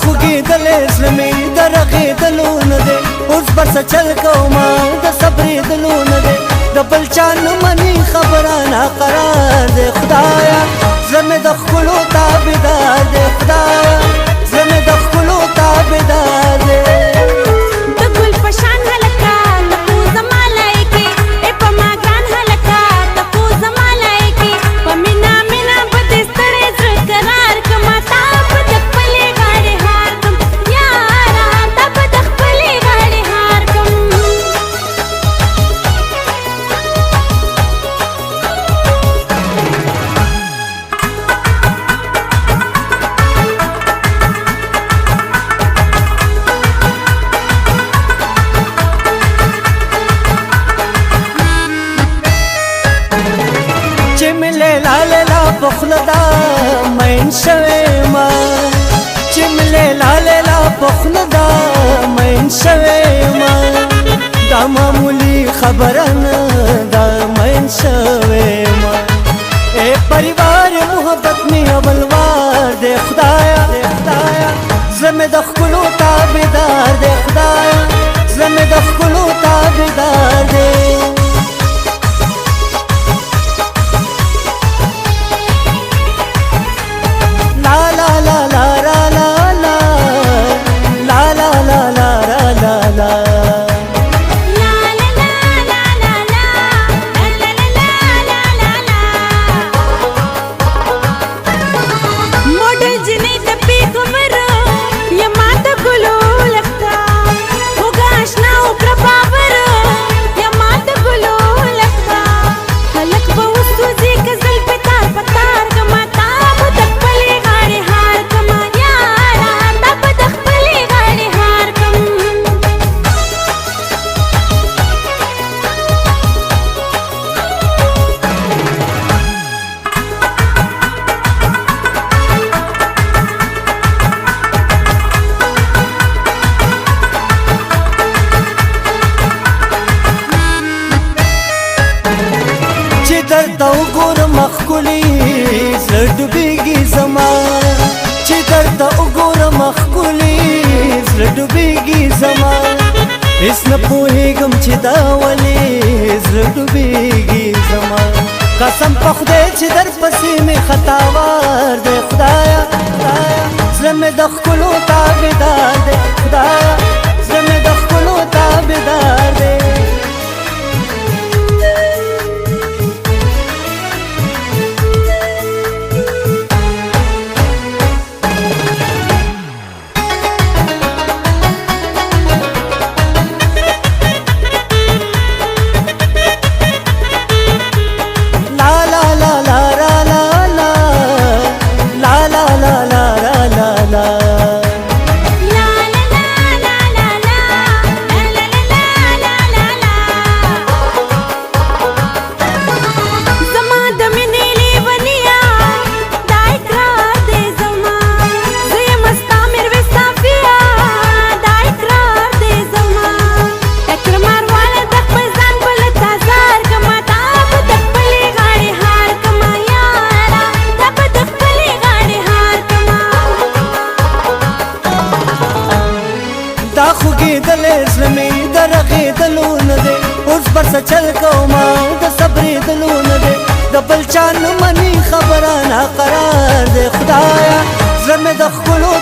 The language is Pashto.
خوږېدلې زړه مې د رغېدلو نه دی اوس به څه چل کومه د صبرېدلو نه دی د بل چا نه مني خبره ناقرار دی خدایه زړه مې د ښکلو تابعدار دی خدایه زړه مې د ښکلو تابعدار دی پخله دا مین شوی ما چې ملې لاله لا پخله دا مین شوی ما دا معمولی خبره نه دا مین شوی ما اے پریوار محبت می اولوار دے خدایا زړه مې د ښکلو تابعدار دی خدایا زړه مې د ښکلو تابعدار دی درته وګورم ښکلي زړه ډوبېږي زما چې درته وګورم ښکلي زړه ډوبېږي زما هېڅ نه پوهېږم چې دا ولې زړه ډوبېږي زما قسم په خدای چې در پسې مې خطاوار دی خدایه زړه مې د ښکلو تابعدار دی خدایه زړه مې د ښکلو تابعدار دی خوږېدلې زړه مې د رغېدلو نه دی اوس به څه چل کومه د صبرېدلو نه دی د بل چا نه مني خبره ناقرار دی خدایه زړه مې د ښکلو